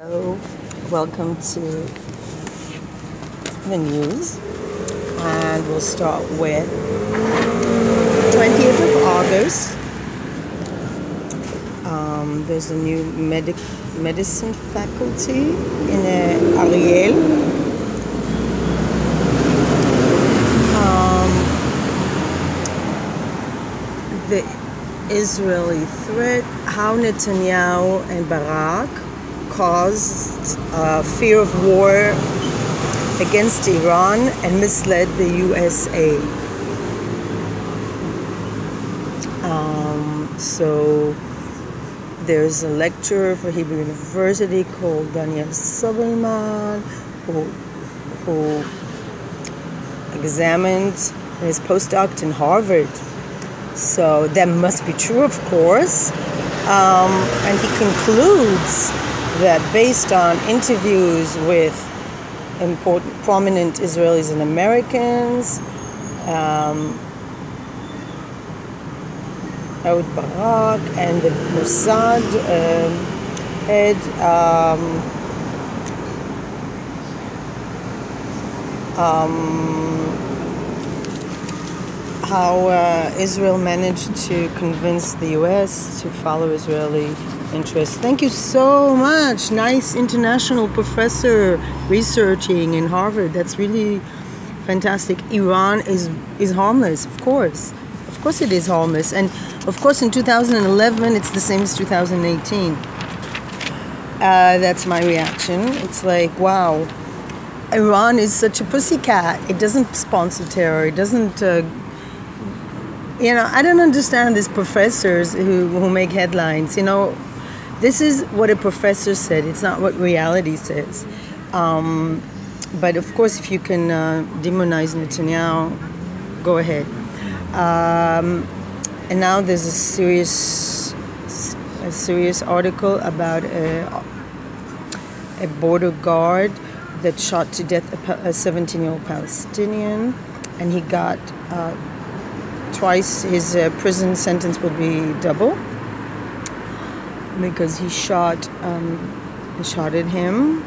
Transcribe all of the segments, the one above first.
Hello, welcome to the news, and we'll start with 20th of August. There's a new medicine faculty in Ariel. The Israeli threat, how Netanyahu and Barak caused fear of war against Iran and misled the USA. So there's a lecturer for Hebrew University called Daniel Sobelman who examined his postdoc in Harvard. So that must be true, of course. And he concludes that based on interviews with prominent Israelis and Americans, Ehud Barak and the Mossad head, how Israel managed to convince the US to follow Israeli interests. Thank you so much. Nice international professor researching in Harvard. That's really fantastic. Iran is harmless, of course. Of course it is harmless. And of course in 2011 it's the same as 2018. That's my reaction. It's like, wow, Iran is such a pussycat. It doesn't sponsor terror. It doesn't I don't understand these professors who make headlines. This is what a professor said. It's not what reality says. But of course, if you can demonize Netanyahu, go ahead. And now there's a serious article about a border guard that shot to death a 17-year-old Palestinian, and he got twice his prison sentence will be double because he shot at him,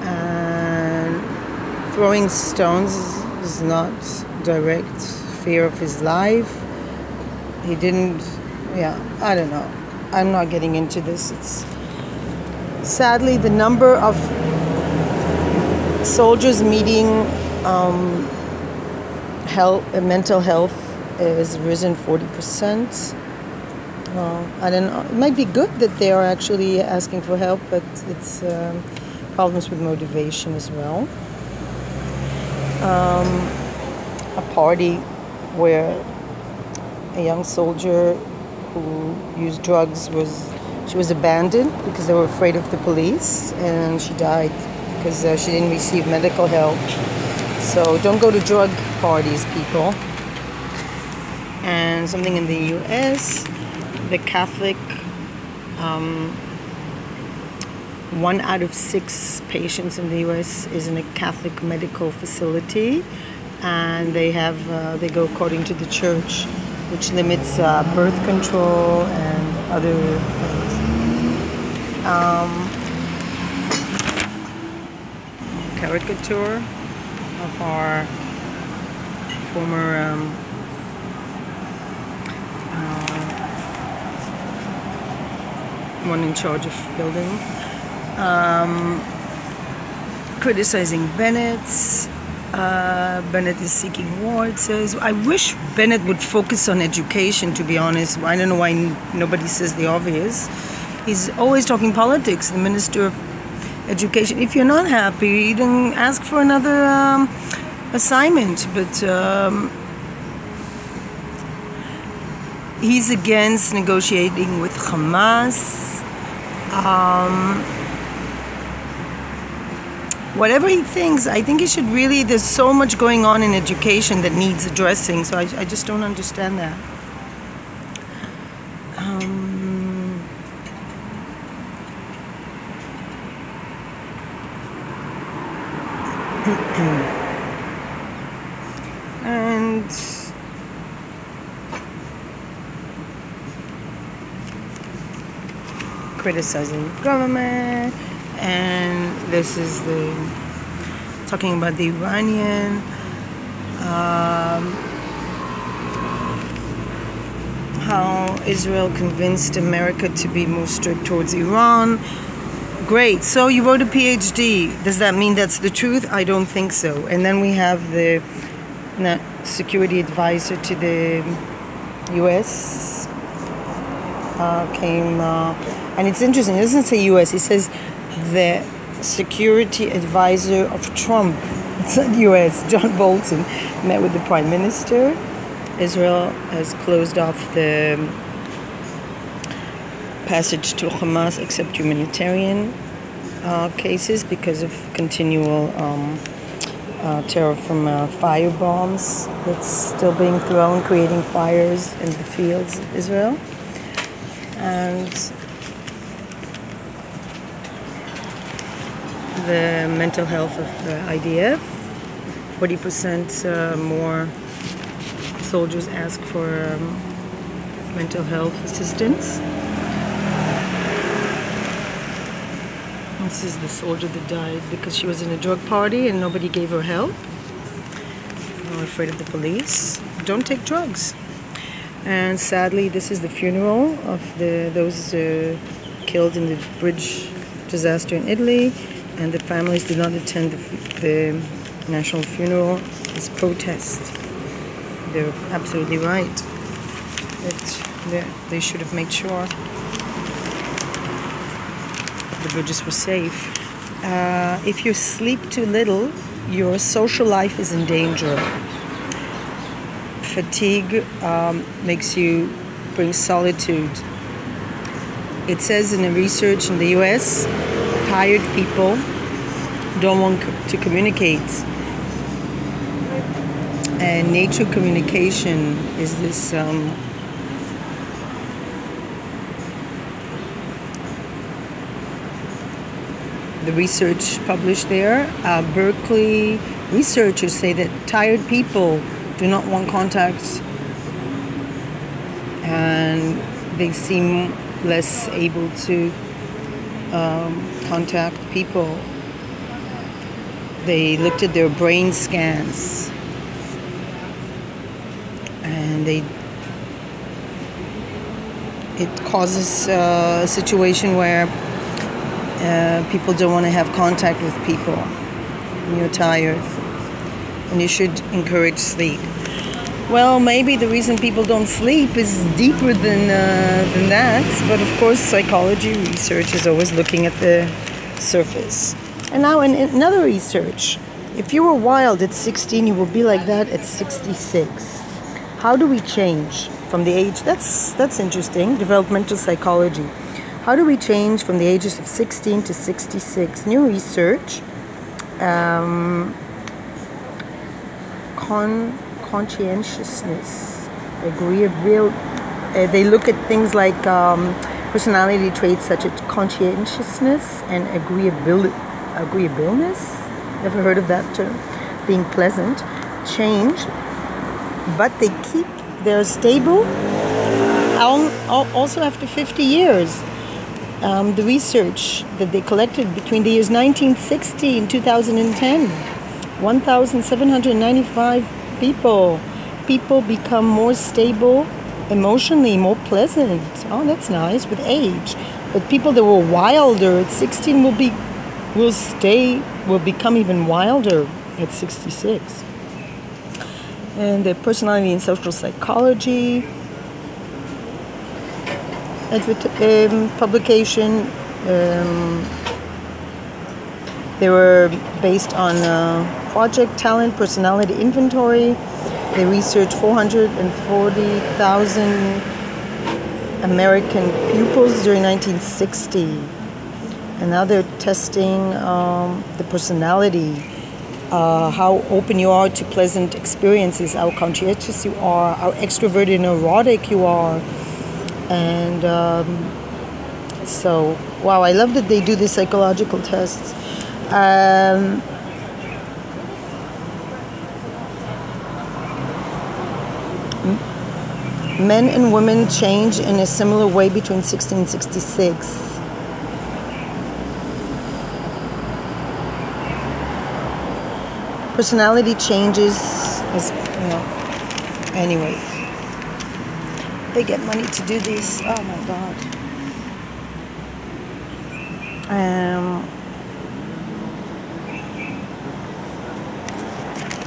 and throwing stones is not direct fear of his life. He didn't, I don't know. I'm not getting into this. It's sadly the number of soldiers meeting mental health has risen 40%. I don't know. It might be good that they are actually asking for help, but it's problems with motivation as well. A party where a young soldier who used drugs was abandoned because they were afraid of the police, and she died because she didn't receive medical help. So don't go to drug parties, people. And something in the US, the Catholic, 1 out of 6 patients in the US is in a Catholic medical facility, and they go according to the church, which limits birth control and other things. Caricature of our former one in charge of building, criticizing Bennett. Bennett is seeking war, it says. I wish Bennett would focus on education, to be honest. I don't know why nobody says the obvious. He's always talking politics, the Minister of Education. If you're not happy, then ask for another assignment. But he's against negotiating with Hamas. Whatever he thinks, I think he should really, there's so much going on in education that needs addressing, so I just don't understand that. And criticizing the government, And this is talking about the Iranian. How Israel convinced America to be more strict towards Iran. Great. So you wrote a PhD. Does that mean that's the truth? I don't think so. And then we have the security advisor to the U.S. And it's interesting. It doesn't say U.S. It says the security advisor of Trump. It's not U.S. John Bolton met with the Prime Minister. Israel has closed off the passage to Hamas except humanitarian cases because of continual terror from fire bombs that's still being thrown, creating fires in the fields of Israel. And the mental health of IDF, 40% more soldiers ask for mental health assistance. This is the soldier that died because she was in a drug party and nobody gave her help. I'm afraid of the police. Don't take drugs. And sadly, this is the funeral of those killed in the bridge disaster in Italy, and the families did not attend the national funeral as protest. They're absolutely right. They should have made sure the bridges were safe. If you sleep too little, your social life is in danger. Fatigue brings solitude. It says in the research in the US, tired people don't want to communicate. And nature communication is this the research published there. Berkeley researchers say that tired people do not want contact, and they seem less able to contact people. They looked at their brain scans, and it causes a situation where people don't want to have contact with people when you're tired, and you should encourage sleep. Well, maybe the reason people don't sleep is deeper than that, but of course psychology research is always looking at the surface. And now in another research, if you were wild at 16, you will be like that at 66. How do we change from the age? That's interesting, developmental psychology. How do we change from the ages of 16 to 66? New research, conscientiousness, agreeable. They look at things like personality traits such as conscientiousness and agreeableness. Never heard of that term. Being pleasant, change, but they're stable also after 50 years. The research that they collected between the years 1960 and 2010, 1,795 people become more stable emotionally, more pleasant. Oh, that's nice, with age. But people that were wilder at 16 will become even wilder at 66. And the personality and social psychology publication, they were based on project talent personality inventory. They researched 440,000 American pupils during 1960, and now they're testing the personality, how open you are to pleasant experiences, how conscientious you are, how extroverted and neurotic you are. And so, wow, I love that they do these psychological tests. Men and women change in a similar way between 16 and 66. personality changes, as anyway. They get money to do this. Oh my God.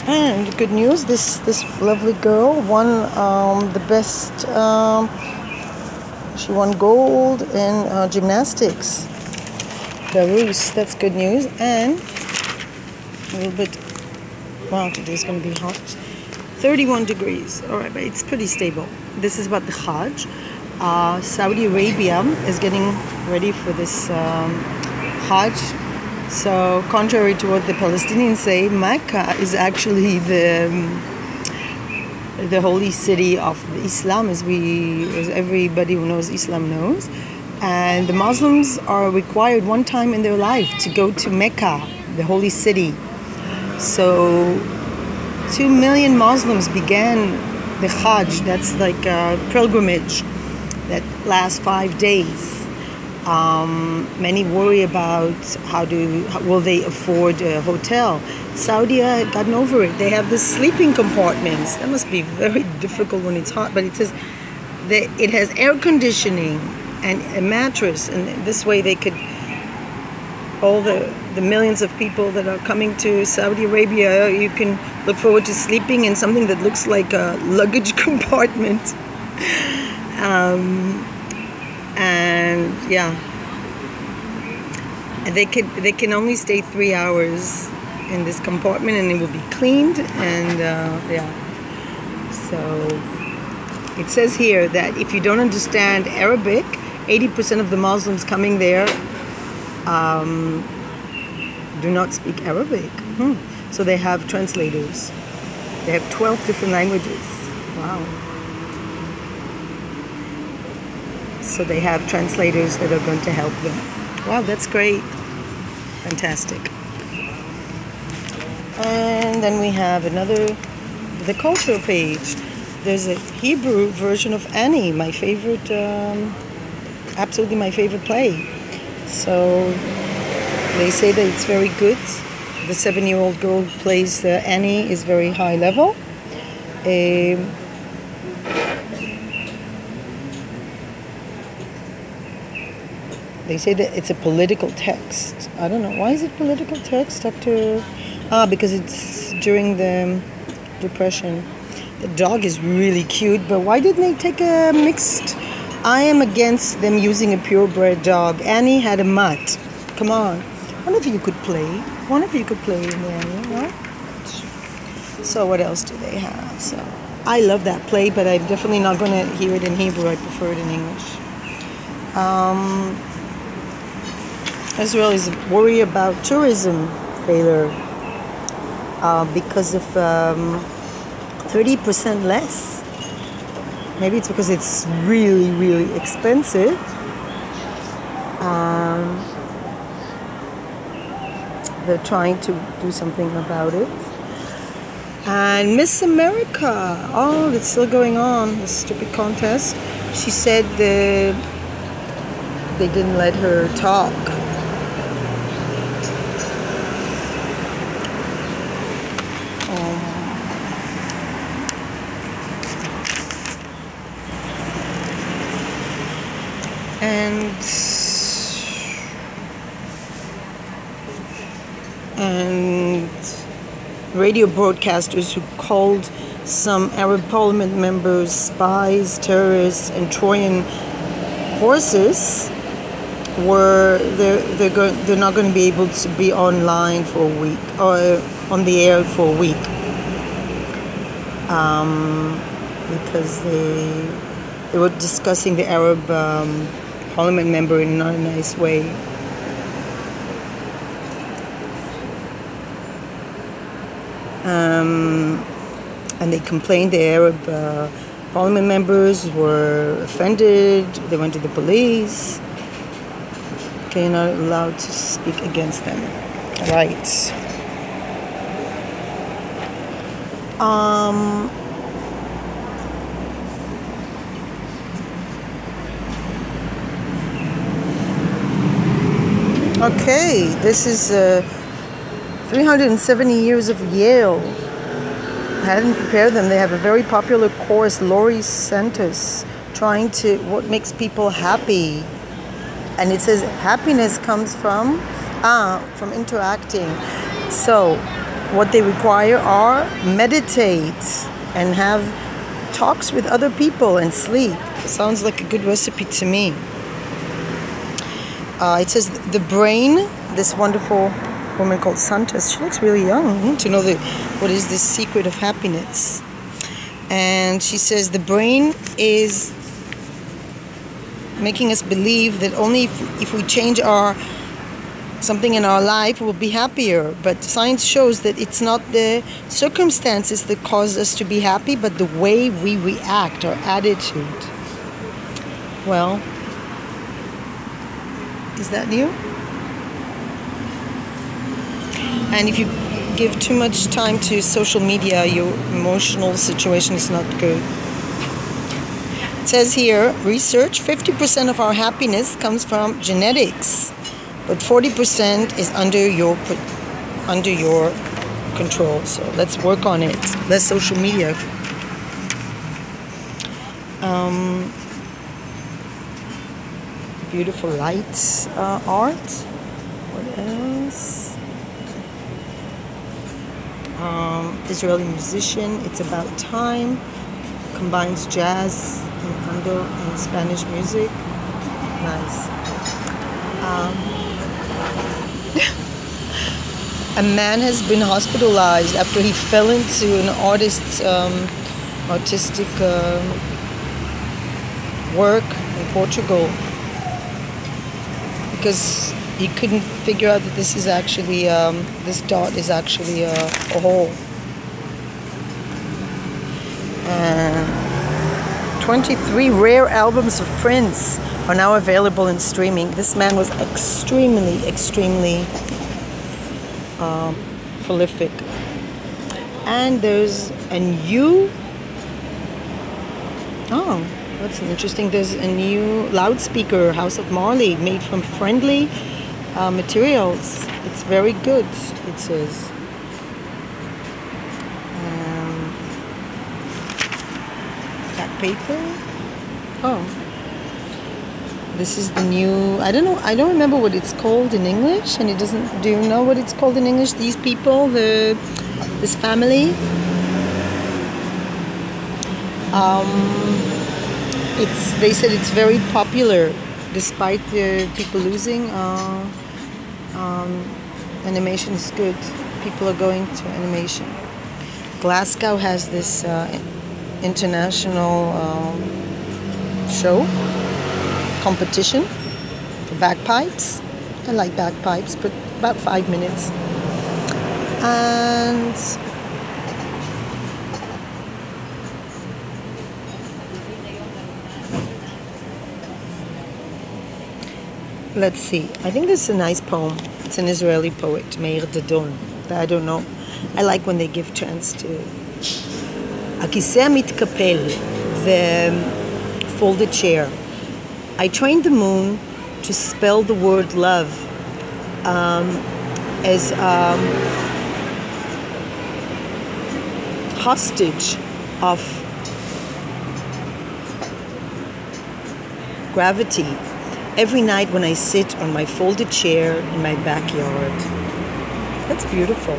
And good news, this lovely girl won the best. She won gold in gymnastics. Belarus, that's good news. And a little bit. Wow, today's going to be hot. 31 degrees. All right, but it's pretty stable. This is about the Hajj. Saudi Arabia is getting ready for this Hajj. So, contrary to what the Palestinians say, Mecca is actually the holy city of Islam, as everybody who knows Islam knows. And the Muslims are required one time in their life to go to Mecca, the holy city. So 2 million Muslims began the Hajj. That's like a pilgrimage that lasts 5 days. Many worry about how will they afford a hotel. Saudi had gotten over it. They have the sleeping compartments. That must be very difficult when it's hot. But it says that it has air conditioning and a mattress, and this way they could, all the millions of people that are coming to Saudi Arabia, you can look forward to sleeping in something that looks like a luggage compartment. And yeah, they can only stay 3 hours in this compartment, and it will be cleaned. And yeah, so it says here that if you don't understand Arabic, 80% of the Muslims coming there do not speak Arabic. So they have translators. They have 12 different languages. Wow. So they have translators that are going to help them. Wow, that's great. Fantastic. And then we have the culture page. There's a Hebrew version of Annie, my favorite, absolutely my favorite play. So they say that it's very good. The 7-year-old girl who plays Annie is very high level. They say that it's a political text. I don't know. Why is it political text because it's during the Depression. The dog is really cute, but why didn't they take a mixed? I am against them using a purebred dog. Annie had a mutt. Come on. One of you could play. One of you could play in there, you know? So what else do they have? So I love that play, but I'm definitely not going to hear it in Hebrew. I prefer it in English. Israel is worried about tourism failure because of 30% less. Maybe it's because it's really, really expensive. They're trying to do something about it. And Miss America, oh, it's still going on, this stupid contest. She said they didn't let her talk. And radio broadcasters who called some Arab parliament members spies, terrorists, and Trojan horses they're not going to be able to be online for a week, or on the air for a week, because they were discussing the Arab parliament member in not a nice way. And they complained the Arab parliament members were offended. They went to the police. Okay, you're not allowed to speak against them. Right. Okay, this is 370 years of Yale. I hadn't prepared them. They have a very popular course, Laurie Santos, trying to, what makes people happy. And it says happiness comes from interacting. So what they require are meditate and have talks with other people and sleep. Sounds like a good recipe to me. It says the brain, this wonderful woman called Santos, she looks really young, to know what is the secret of happiness. And she says the brain is making us believe that only if we change something in our life we'll be happier. But science shows that it's not the circumstances that cause us to be happy, but the way we react, our attitude. Well, is that new? And if you give too much time to social media, your emotional situation is not good. It says here, research, 50% of our happiness comes from genetics, but 40% is under your control. So let's work on it. Less social media. Beautiful lights, art. What else? Israeli musician. It's About Time. Combines jazz and and Spanish music. Nice. A man has been hospitalized after he fell into an artist's artistic work in Portugal, because he couldn't figure out that this is actually this dot is actually a hole. 23 rare albums of Prince are now available in streaming. This man was extremely prolific. And there's a new, that's interesting. There's a new loudspeaker, House of Marley, made from friendly materials. It's very good, it says. That paper. This is the new, I don't remember what it's called in English, and do you know what it's called in English? These people, this family. They said it's very popular despite the people losing. Animation is good. People are going to animation. Glasgow has this international show competition for bagpipes. I like bagpipes, but about 5 minutes. And let's see. I think this is a nice poem. It's an Israeli poet, Meir Dadon. I don't know. I like when they give chance to. הכיסא המתקפל, the folded chair. I trained the moon to spell the word love as hostage of gravity every night when I sit on my folded chair in my backyard. That's beautiful.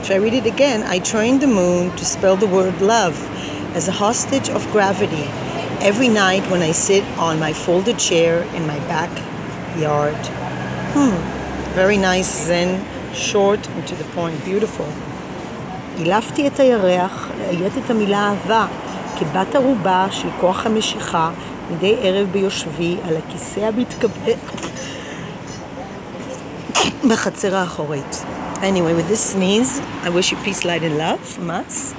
Should I read it again? I trained the moon to spell the word love as a hostage of gravity every night when I sit on my folded chair in my backyard. Very nice, Zen, short and to the point, beautiful. אילפתי את הירח, לאיית את המילה אהבה, כבת ערובה של כוח המשיכה, מדי ערב ביושבי על הכיסא המתקפל בחצר האחורית. Anyway, with this sneeze, I wish you peace, light, and love from us.